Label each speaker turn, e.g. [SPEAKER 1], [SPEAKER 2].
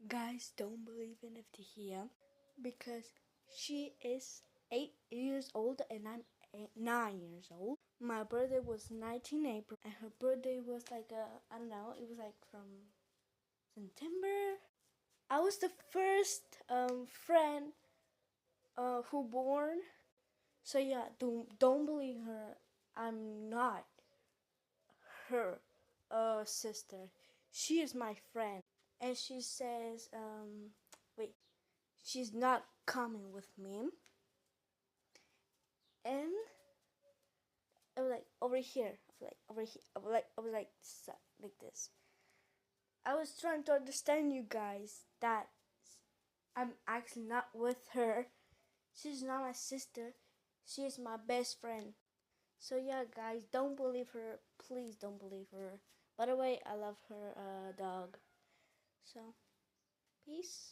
[SPEAKER 1] Guys, don't believe in Iftihia because she is 8 years old and I'm 9 years old. My birthday was 19 April and her birthday was like I don't know, it was like from September. I was the first friend who born. So yeah, don't believe her. I'm not her sister. She is my friend. And she says, wait, she's not coming with me. And I was like over here. I was like over here. I was like this. I was trying to understand you guys that I'm actually not with her. She's not my sister. She is my best friend. So yeah, guys, don't believe her. Please don't believe her. By the way, I love her dog. So, peace.